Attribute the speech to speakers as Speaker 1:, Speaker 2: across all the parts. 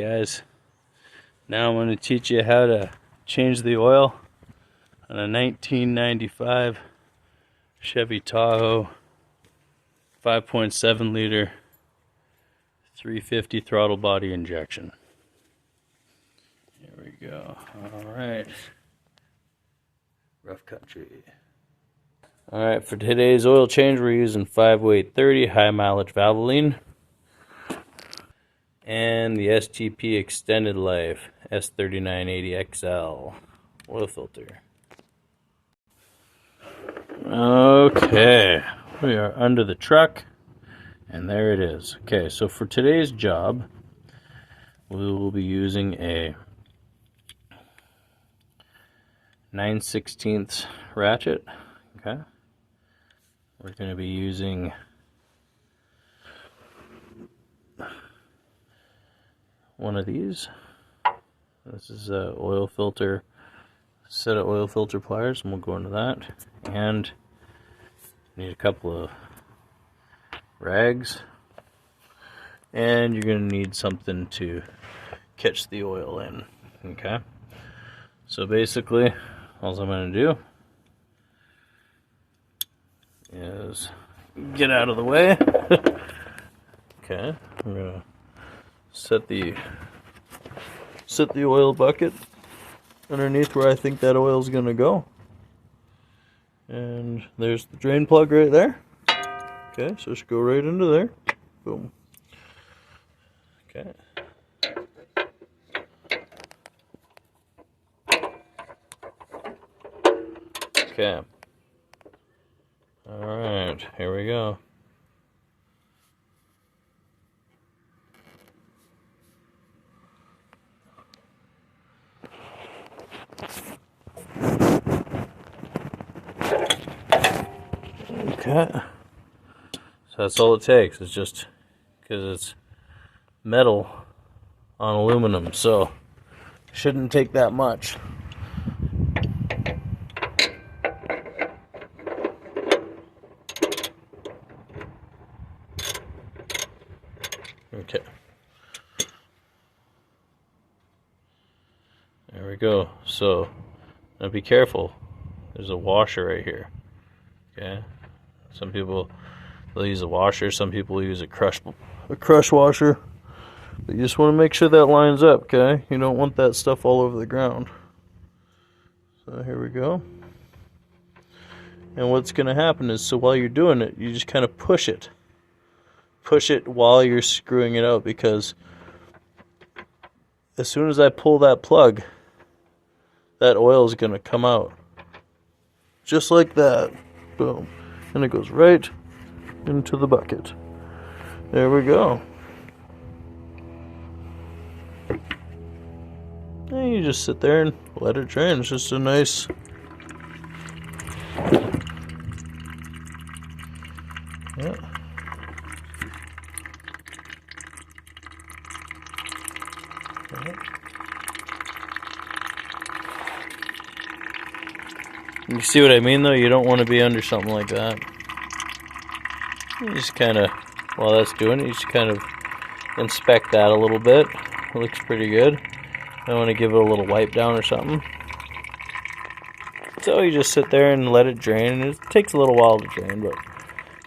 Speaker 1: guys, now I'm going to teach you how to change the oil on a 1995 Chevy Tahoe 5.7 liter 350 throttle body injection. Here we go. Alright, rough country. Alright, for today's oil change we're using 5-weight 30 high mileage Valvoline and the STP Extended Life S3980XL oil filter. Okay, we are under the truck and there it is. Okay, so for today's job we will be using a 9/16 ratchet. Okay, we're going to be using one of these. This is a oil filter, set of oil filter pliers, and we'll go into that. And need a couple of rags, and you're going to need something to catch the oil in. Okay, so basically all I'm going to do is get out of the way. Okay, I'm going to set the oil bucket underneath where I think that oil is going to go. And there's the drain plug right there. Okay, so it should go right into there. Boom. Okay. Okay. Alright, here we go. Okay, so that's all it takes. It's just because it's metal on aluminum, so shouldn't take that much. Okay, there we go. So now be careful. There's a washer right here. Okay. Some people, they'll use a washer, some people use a crush washer. But you just want to make sure that lines up, okay? You don't want that stuff all over the ground. So here we go. And what's going to happen is, so while you're doing it, you just kind of push it. Push it while you're screwing it out, because as soon as I pull that plug, that oil is going to come out. Just like that. Boom. And it goes right into the bucket. There we go. And you just sit there and let it drain. It's just a nice... Yeah. You see what I mean, though? You don't want to be under something like that. You just kind of, while that's doing it, you just kind of inspect that a little bit. It looks pretty good. I want to give it a little wipe down or something. So you just sit there and let it drain. And it takes a little while to drain, but,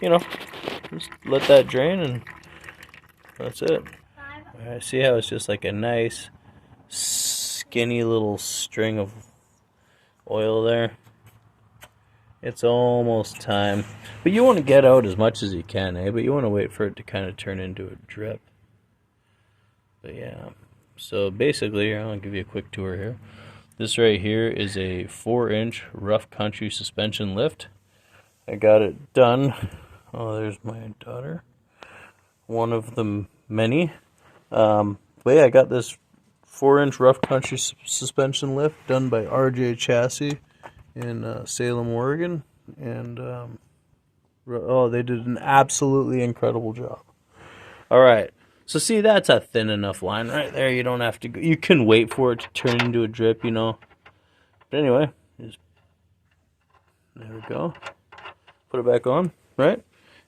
Speaker 1: you know, just let that drain and that's it. Alright, see how it's just like a nice, skinny little string of oil there? It's almost time. But you want to get out as much as you can, eh? But you want to wait for it to kind of turn into a drip. But yeah. So basically, I'll give you a quick tour here. This right here is a 4-inch rough country suspension lift. I got it done. Oh, there's my daughter. One of the many. But yeah, I got this 4-inch rough country suspension lift done by RJ Chassis in Salem, Oregon, and oh, they did an absolutely incredible job. All right, so see, that's a thin enough line right there. You don't have to go, you can wait for it to turn into a drip, you know. But anyway, just, there we go. Put it back on, right?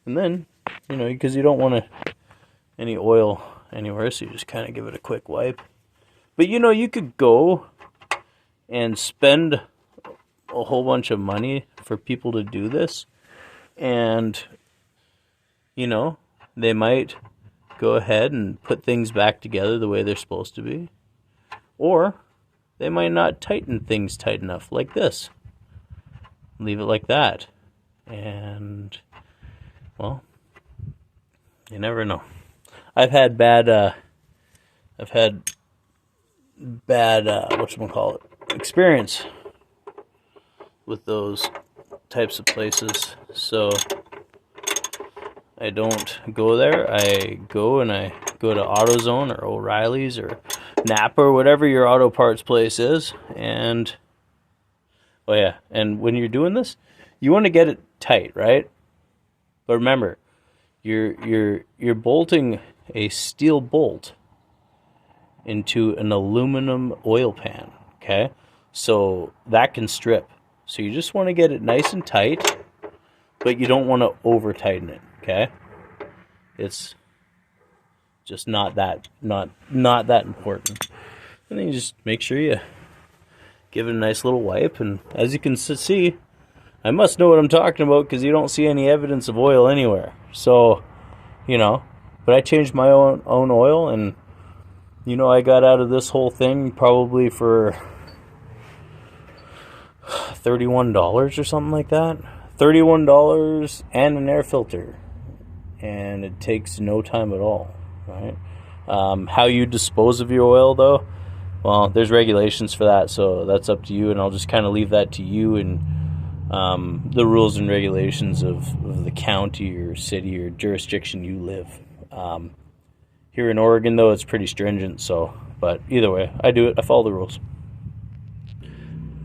Speaker 1: And then, you know, because you don't want any oil anywhere, so you just kind of give it a quick wipe. But you know, you could go and spend a whole bunch of money for people to do this, and you know, they might go ahead and put things back together the way they're supposed to be, or they might not tighten things tight enough, like this. Leave it like that, and well, you never know. I've had bad whatchamacallit, experience with those types of places, so I don't go there. I go to AutoZone or O'Reilly's or Napa or whatever your auto parts place is, and oh yeah, and when you're doing this, you want to get it tight, right? But remember, you're bolting a steel bolt into an aluminum oil pan, okay? So that can strip. So you just want to get it nice and tight, but you don't want to over tighten it, okay? It's just not that important. And then you just make sure you give it a nice little wipe, and as you can see, I must know what I'm talking about because you don't see any evidence of oil anywhere. So, you know, but I changed my own oil, and you know, I got out of this whole thing probably for $31 or something like that. $31 and an air filter, and it takes no time at all, right? How you dispose of your oil, though, well, there's regulations for that, so that's up to you, and I'll just kind of leave that to you and the rules and regulations of the county or city or jurisdiction you live. Here in Oregon, though, it's pretty stringent, so, but either way, I do it. I follow the rules.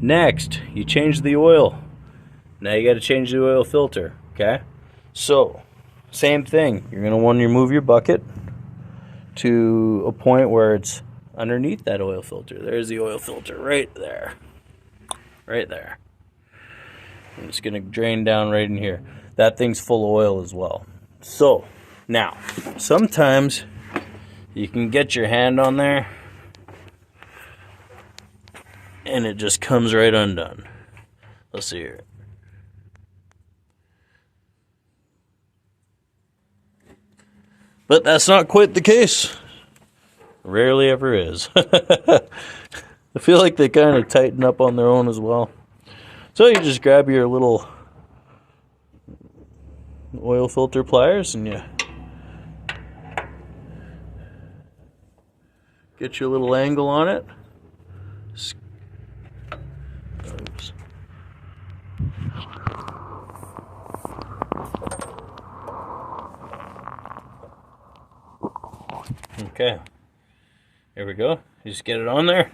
Speaker 1: Next, you change the oil. Now you got to change the oil filter, okay? So, same thing. You're going to want to move your bucket to a point where it's underneath that oil filter. There's the oil filter right there. Right there. I'm just going to drain down right in here. That thing's full of oil as well. So, now, sometimes you can get your hand on there and it just comes right undone. Let's see here. But that's not quite the case. Rarely ever is. I feel like they kind of tighten up on their own as well. So you just grab your little oil filter pliers and you get your little angle on it. Oops. Okay, here we go. You just get it on there.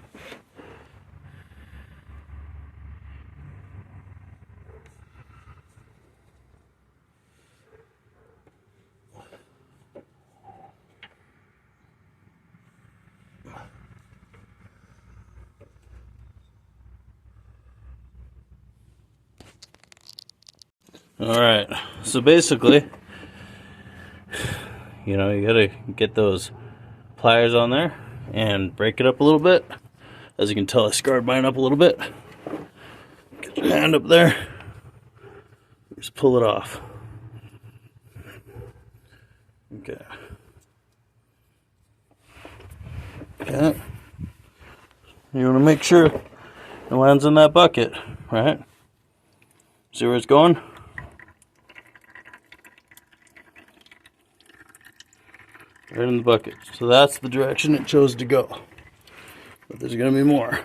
Speaker 1: Alright, so basically, you know, you gotta get those pliers on there and break it up a little bit. As you can tell, I scarred mine up a little bit. Get your hand up there, just pull it off. Okay. Okay. You want to make sure it lands in that bucket, right? See where it's going? Right in the bucket. So that's the direction it chose to go. But there's going to be more.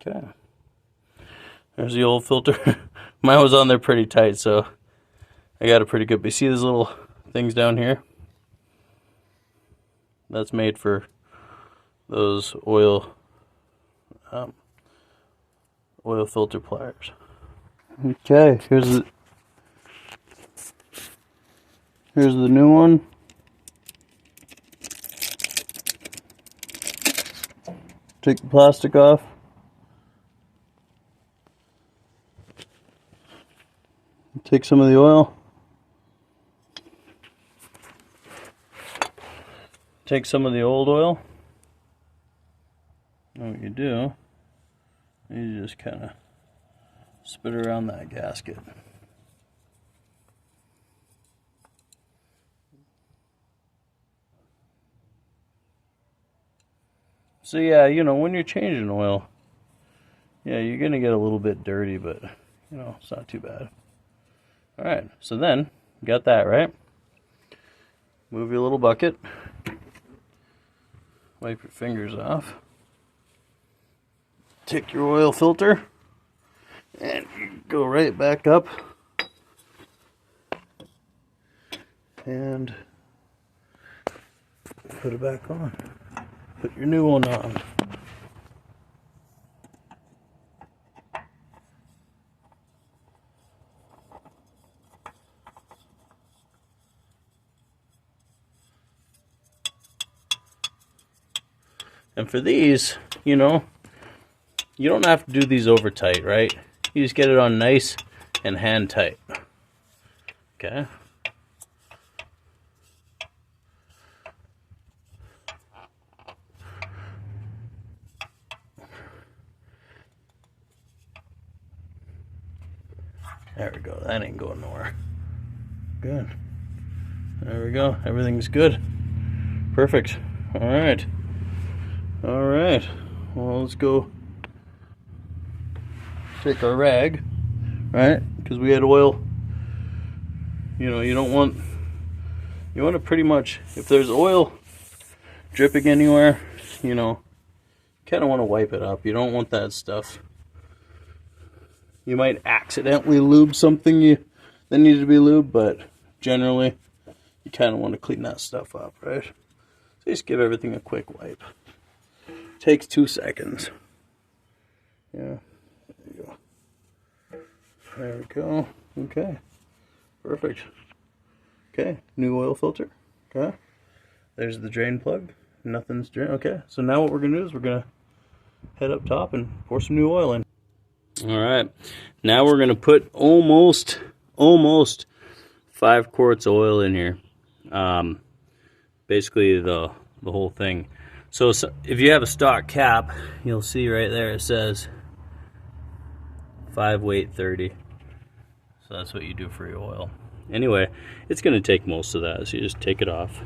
Speaker 1: Okay. There's the old filter. Mine was on there pretty tight, so I got it pretty good. But you see these little things down here? That's made for those oil filter pliers. Okay, here's the new one. Take the plastic off. Take some of the oil. Take some of the old oil. And what you do, you just kind of spit around that gasket. So yeah, you know, when you're changing oil, yeah, you're gonna get a little bit dirty, but you know, it's not too bad. Alright, so then, you got that, right? Move your little bucket. Wipe your fingers off. Take your oil filter and you go right back up and put it back on. Put your new one on. And for these, you know, you don't have to do these over tight, right? You just get it on nice and hand tight. Okay? There we go. That ain't going nowhere. Good. There we go. Everything's good. Perfect. All right. All right. Well, let's go take our rag, right? Because we had oil. You know, you want to pretty much, if there's oil dripping anywhere, you know, kind of want to wipe it up. You don't want that stuff. You might accidentally lube something that needs to be lubed, but generally, you kind of want to clean that stuff up, right? So just give everything a quick wipe. Takes 2 seconds. Yeah, there you go. There we go. Okay, perfect. Okay, new oil filter. Okay, there's the drain plug. Nothing's drain. Okay, so now what we're gonna do is we're gonna head up top and pour some new oil in. All right, now we're gonna put almost 5 quarts of oil in here. Basically the whole thing. So if you have a stock cap, you'll see right there it says 5 weight 30. So that's what you do for your oil. Anyway, it's going to take most of that, so you just take it off.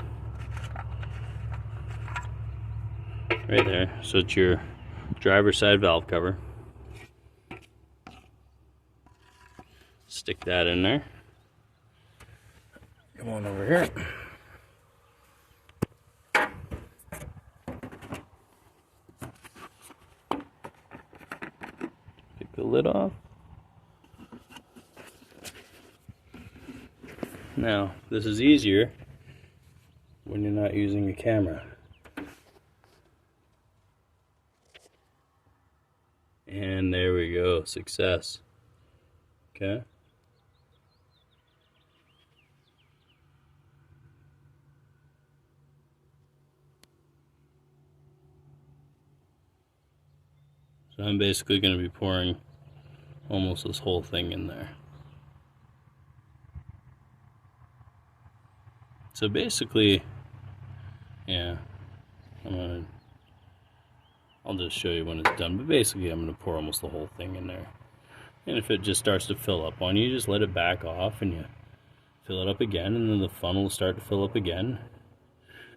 Speaker 1: Right there. So it's your driver's side valve cover. Stick that in there. Come on over here. Take the lid off. Now, this is easier when you're not using a camera. And there we go, success. Okay. So I'm basically going to be pouring almost this whole thing in there. So basically, yeah, I'll just show you when it's done, but basically I'm going to pour almost the whole thing in there. And if it just starts to fill up on you, just let it back off and you fill it up again, and then the funnel will start to fill up again.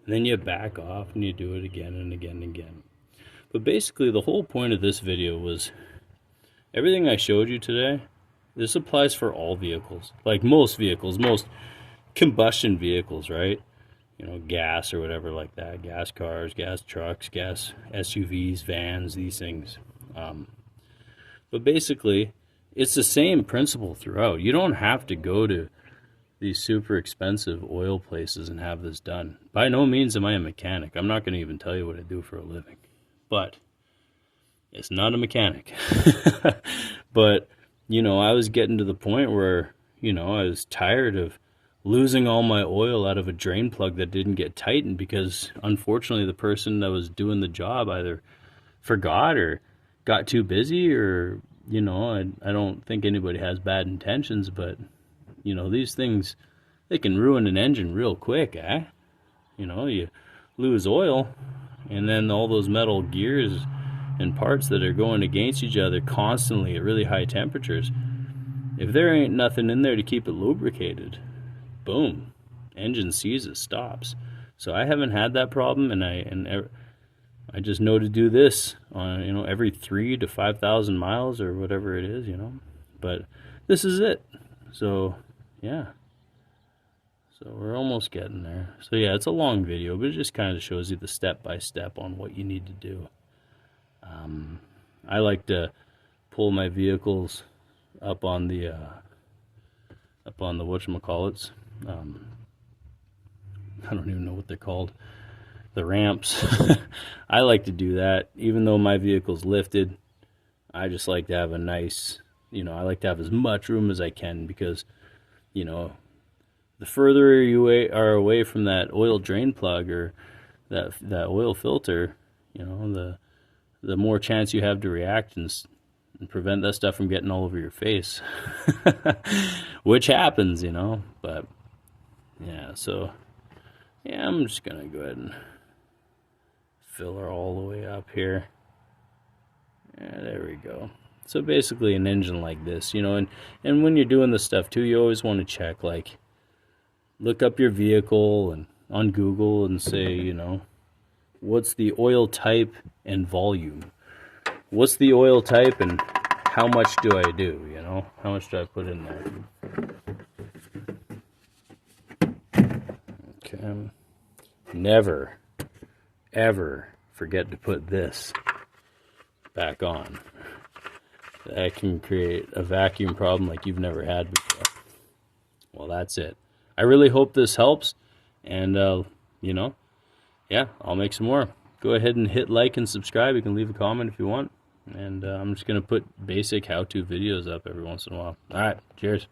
Speaker 1: And then you back off and you do it again and again and again. But basically the whole point of this video was everything I showed you today, this applies for all vehicles. Like most vehicles, most combustion vehicles, right? You know, gas or whatever like that. Gas cars, gas trucks, gas SUVs, vans, these things. But basically, it's the same principle throughout. You don't have to go to these super expensive oil places and have this done. By no means am I a mechanic. I'm not going to even tell you what I do for a living. But it's not a mechanic. But, you know, I was getting to the point where, you know, I was tired of losing all my oil out of a drain plug that didn't get tightened because, unfortunately, the person that was doing the job either forgot or got too busy, or, you know, I don't think anybody has bad intentions, but, you know, these things, they can ruin an engine real quick, eh? You know, you lose oil, and then all those metal gears and parts that are going against each other constantly at really high temperatures, if there ain't nothing in there to keep it lubricated, boom, engine seizes, stops. So I haven't had that problem, and I just know to do this on, you know, every 3,000 to 5,000 miles or whatever it is, you know. But this is it. So yeah. So we're almost getting there. So yeah, it's a long video, but it just kind of shows you the step-by-step on what you need to do. I like to pull my vehicles up on the whatchamacallits. I don't even know what they're called. The ramps. I like to do that. Even though my vehicle's lifted, I just like to have a nice, you know, I like to have as much room as I can, because, you know, the further you are away from that oil drain plug or that oil filter, you know, the more chance you have to react and prevent that stuff from getting all over your face. Which happens, you know. But yeah, so yeah, I'm just gonna go ahead and fill her all the way up here. Yeah, there we go. So basically an engine like this, you know, and when you're doing this stuff too, you always want to check, like, look up your vehicle and on Google and say, you know, what's the oil type and volume? What's the oil type and how much do I do, you know? How much do I put in there? Okay. Never, ever forget to put this back on. That can create a vacuum problem like you've never had before. Well, that's it. I really hope this helps, and you know, yeah, I'll make some more. Go ahead and hit like and subscribe. You can leave a comment if you want, and I'm just gonna put basic how-to videos up every once in a while. All right, cheers.